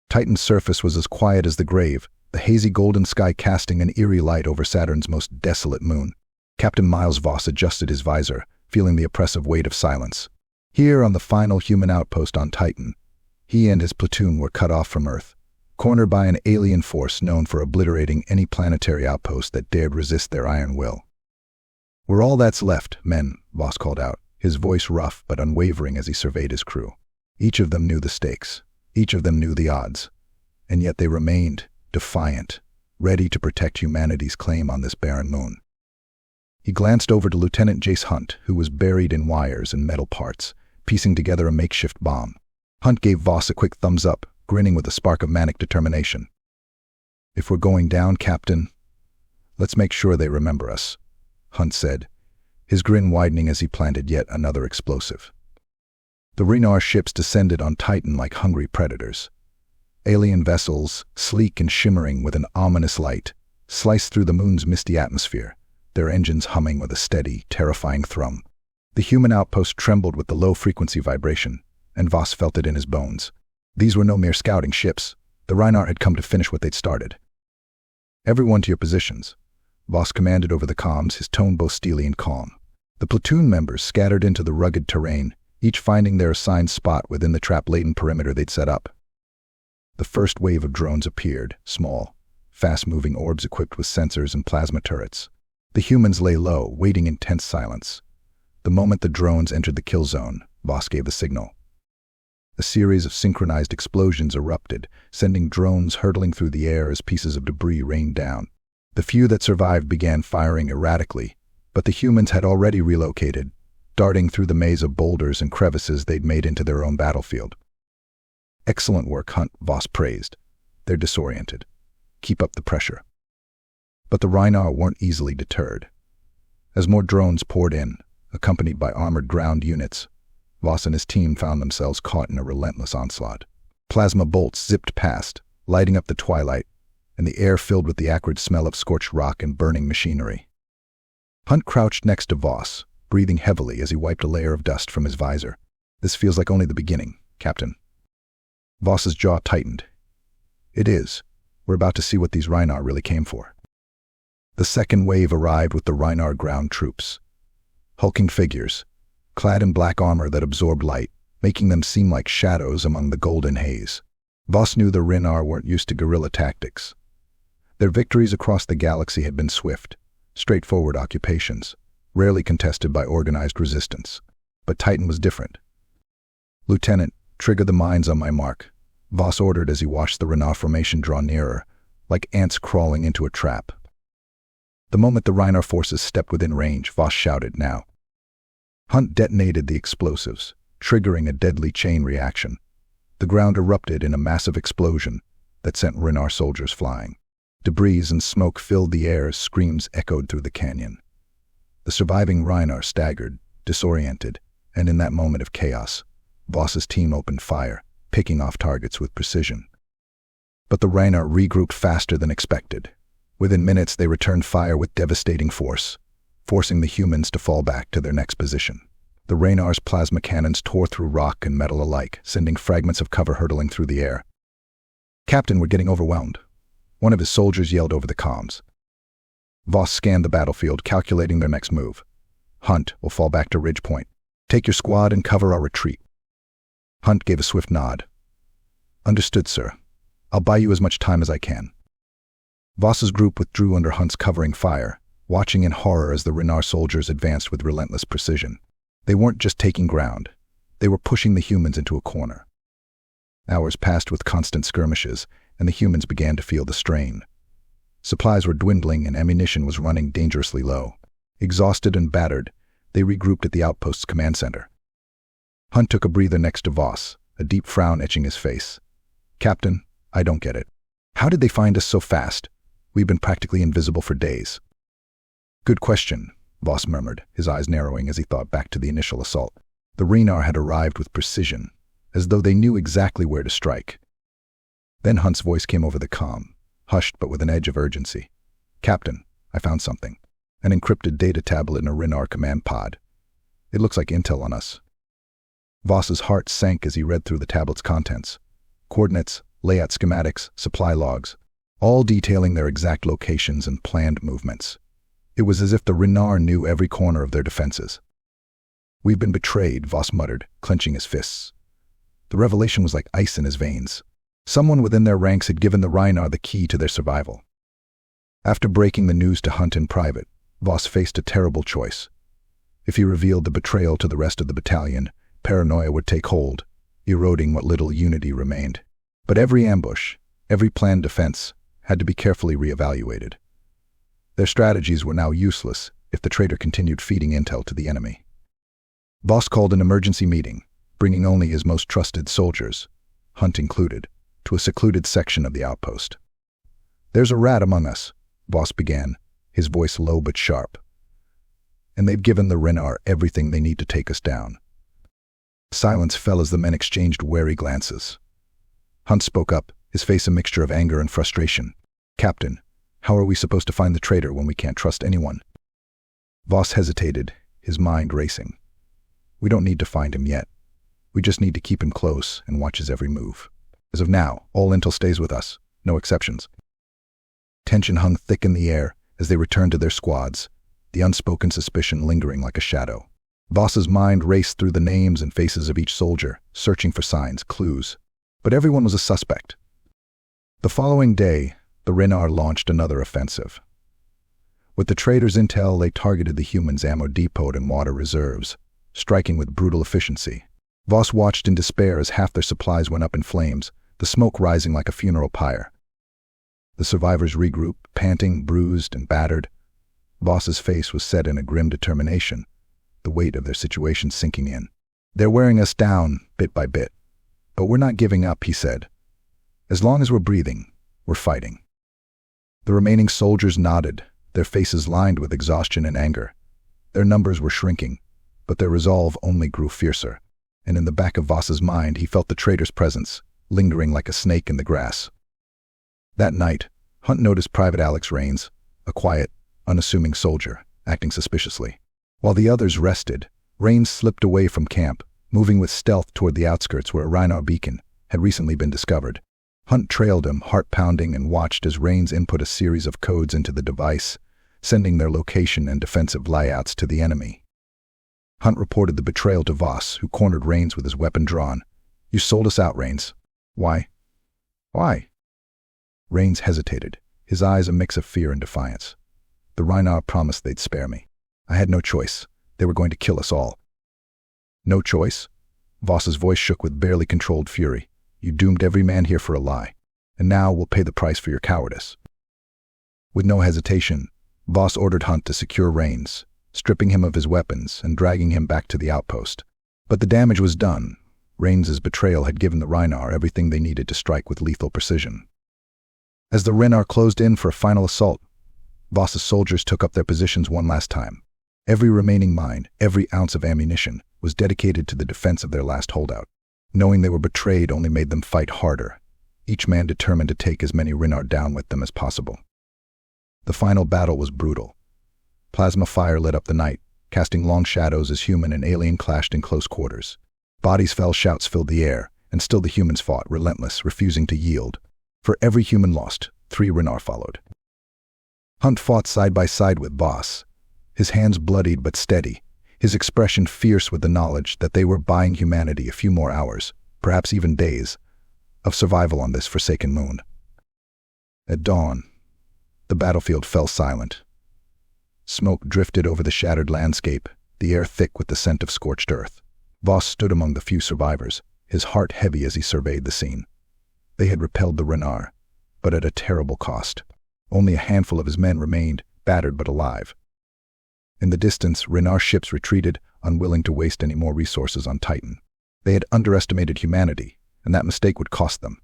Titan's surface was as quiet as the grave, the hazy golden sky casting an eerie light over Saturn's most desolate moon. Captain Miles Voss adjusted his visor, feeling the oppressive weight of silence. Here on the final human outpost on Titan, he and his platoon were cut off from Earth, cornered by an alien force known for obliterating any planetary outpost that dared resist their iron will. "We're all that's left, men," Voss called out, his voice rough but unwavering as he surveyed his crew. Each of them knew the stakes. Each of them knew the odds. And yet they remained, defiant, ready to protect humanity's claim on this barren moon. He glanced over to Lieutenant Jace Hunt, who was buried in wires and metal parts, piecing together a makeshift bomb. Hunt gave Voss a quick thumbs up, grinning with a spark of manic determination. "If we're going down, Captain, let's make sure they remember us," Hunt said, his grin widening as he planted yet another explosive. The Renar ships descended on Titan like hungry predators. Alien vessels, sleek and shimmering with an ominous light, sliced through the moon's misty atmosphere, their engines humming with a steady, terrifying thrum. The human outpost trembled with the low-frequency vibration, and Voss felt it in his bones. These were no mere scouting ships. The Renar had come to finish what they'd started. "Everyone to your positions," Voss commanded over the comms, his tone both steely and calm. The platoon members scattered into the rugged terrain, each finding their assigned spot within the trap-laden perimeter they'd set up. The first wave of drones appeared, small, fast-moving orbs equipped with sensors and plasma turrets. The humans lay low, waiting in tense silence. The moment the drones entered the kill zone, Voss gave the signal. A series of synchronized explosions erupted, sending drones hurtling through the air as pieces of debris rained down. The few that survived began firing erratically, but the humans had already relocated, darting through the maze of boulders and crevices they'd made into their own battlefield. "Excellent work, Hunt," Voss praised. "They're disoriented. Keep up the pressure." But the Renar weren't easily deterred. As more drones poured in, accompanied by armored ground units, Voss and his team found themselves caught in a relentless onslaught. Plasma bolts zipped past, lighting up the twilight, and the air filled with the acrid smell of scorched rock and burning machinery. Hunt crouched next to Voss, breathing heavily as he wiped a layer of dust from his visor. "This feels like only the beginning, Captain." Voss's jaw tightened. "It is. We're about to see what these Renar really came for." The second wave arrived with the Renar ground troops. Hulking figures, clad in black armor that absorbed light, making them seem like shadows among the golden haze. Voss knew the Renar weren't used to guerrilla tactics. Their victories across the galaxy had been swift, straightforward occupations, rarely contested by organized resistance. But Titan was different. "Lieutenant, trigger the mines on my mark," Voss ordered as he watched the Renar formation draw nearer, like ants crawling into a trap. The moment the Renar forces stepped within range, Voss shouted, "Now." Hunt detonated the explosives, triggering a deadly chain reaction. The ground erupted in a massive explosion that sent Renar soldiers flying. Debris and smoke filled the air as screams echoed through the canyon. The surviving Renar staggered, disoriented, and in that moment of chaos, Voss's team opened fire, picking off targets with precision. But the Renar regrouped faster than expected. Within minutes, they returned fire with devastating force, forcing the humans to fall back to their next position. The Renar's plasma cannons tore through rock and metal alike, sending fragments of cover hurtling through the air. "Captain, we're getting overwhelmed," one of his soldiers yelled over the comms. Voss scanned the battlefield, calculating their next move. "Hunt will fall back to Ridge Point. Take your squad and cover our retreat." Hunt gave a swift nod. "Understood, sir. I'll buy you as much time as I can." Voss's group withdrew under Hunt's covering fire, watching in horror as the Renar soldiers advanced with relentless precision. They weren't just taking ground. They were pushing the humans into a corner. Hours passed with constant skirmishes, and the humans began to feel the strain. Supplies were dwindling and ammunition was running dangerously low. Exhausted and battered, they regrouped at the outpost's command center. Hunt took a breather next to Voss, a deep frown etching his face. "Captain, I don't get it. How did they find us so fast? We've been practically invisible for days." "Good question," Voss murmured, his eyes narrowing as he thought back to the initial assault. The Renar had arrived with precision, as though they knew exactly where to strike. Then Hunt's voice came over the comm, hushed but with an edge of urgency. "Captain, I found something. An encrypted data tablet in a Renar command pod. It looks like intel on us." Voss's heart sank as he read through the tablet's contents. Coordinates layout schematics, supply logs, all detailing their exact locations and planned movements. It was as if the Renard knew every corner of their defenses. "We've been betrayed," Voss muttered, clenching his fists. The revelation was like ice in his veins. Someone within their ranks had given the Renard the key to their survival. After breaking the news to Hunt in private, Voss faced a terrible choice. If he revealed the betrayal to the rest of the battalion, paranoia would take hold, eroding what little unity remained. But every ambush, every planned defense, had to be carefully reevaluated. Their strategies were now useless if the traitor continued feeding intel to the enemy. Voss called an emergency meeting, bringing only his most trusted soldiers, Hunt included, to a secluded section of the outpost. "There's a rat among us," Voss began, his voice low but sharp. "And they've given the Renard everything they need to take us down." Silence fell as the men exchanged wary glances. Hunt spoke up, his face a mixture of anger and frustration. "Captain, how are we supposed to find the traitor when we can't trust anyone?" Voss hesitated, his mind racing. "We don't need to find him yet. We just need to keep him close and watch his every move. As of now, all intel stays with us, no exceptions." Tension hung thick in the air as they returned to their squads, the unspoken suspicion lingering like a shadow. Voss's mind raced through the names and faces of each soldier, searching for signs, clues. But everyone was a suspect. The following day, the Renard launched another offensive. With the traitor's intel, they targeted the humans' ammo depot and water reserves, striking with brutal efficiency. Voss watched in despair as half their supplies went up in flames, the smoke rising like a funeral pyre. The survivors regrouped, panting, bruised, and battered. Voss's face was set in a grim determination, the weight of their situation sinking in. "They're wearing us down, bit by bit. But we're not giving up," he said. "As long as we're breathing, we're fighting." The remaining soldiers nodded, their faces lined with exhaustion and anger. Their numbers were shrinking, but their resolve only grew fiercer. And in the back of Voss's mind, he felt the traitor's presence, lingering like a snake in the grass. That night, Hunt noticed Private Alex Rains, a quiet, unassuming soldier, acting suspiciously. While the others rested, Rains slipped away from camp, moving with stealth toward the outskirts where a Renard beacon had recently been discovered. Hunt trailed him, heart-pounding, and watched as Rains input a series of codes into the device, sending their location and defensive layouts to the enemy. Hunt reported the betrayal to Voss, who cornered Rains with his weapon drawn. "You sold us out, Rains." "Why?" "Why?" Rains hesitated, his eyes a mix of fear and defiance. "The Renard promised they'd spare me. I had no choice. They were going to kill us all." "No choice?" Voss's voice shook with barely controlled fury. "You doomed every man here for a lie, and now we'll pay the price for your cowardice." With no hesitation, Voss ordered Hunt to secure Rains, stripping him of his weapons and dragging him back to the outpost. But the damage was done. Rains's betrayal had given the Renard everything they needed to strike with lethal precision. As the Renard closed in for a final assault, Voss's soldiers took up their positions one last time. Every remaining mine, every ounce of ammunition, was dedicated to the defense of their last holdout. Knowing they were betrayed only made them fight harder, each man determined to take as many Renard down with them as possible. The final battle was brutal. Plasma fire lit up the night, casting long shadows as human and alien clashed in close quarters. Bodies fell, shouts filled the air, and still the humans fought, relentless, refusing to yield. For every human lost, 3 Renard followed. Hunt fought side by side with Voss, his hands bloodied but steady, his expression fierce with the knowledge that they were buying humanity a few more hours, perhaps even days, of survival on this forsaken moon. At dawn, the battlefield fell silent. Smoke drifted over the shattered landscape, the air thick with the scent of scorched earth. Voss stood among the few survivors, his heart heavy as he surveyed the scene. They had repelled the Renard, but at a terrible cost. Only a handful of his men remained, battered but alive. In the distance, Renard ships retreated, unwilling to waste any more resources on Titan. They had underestimated humanity, and that mistake would cost them.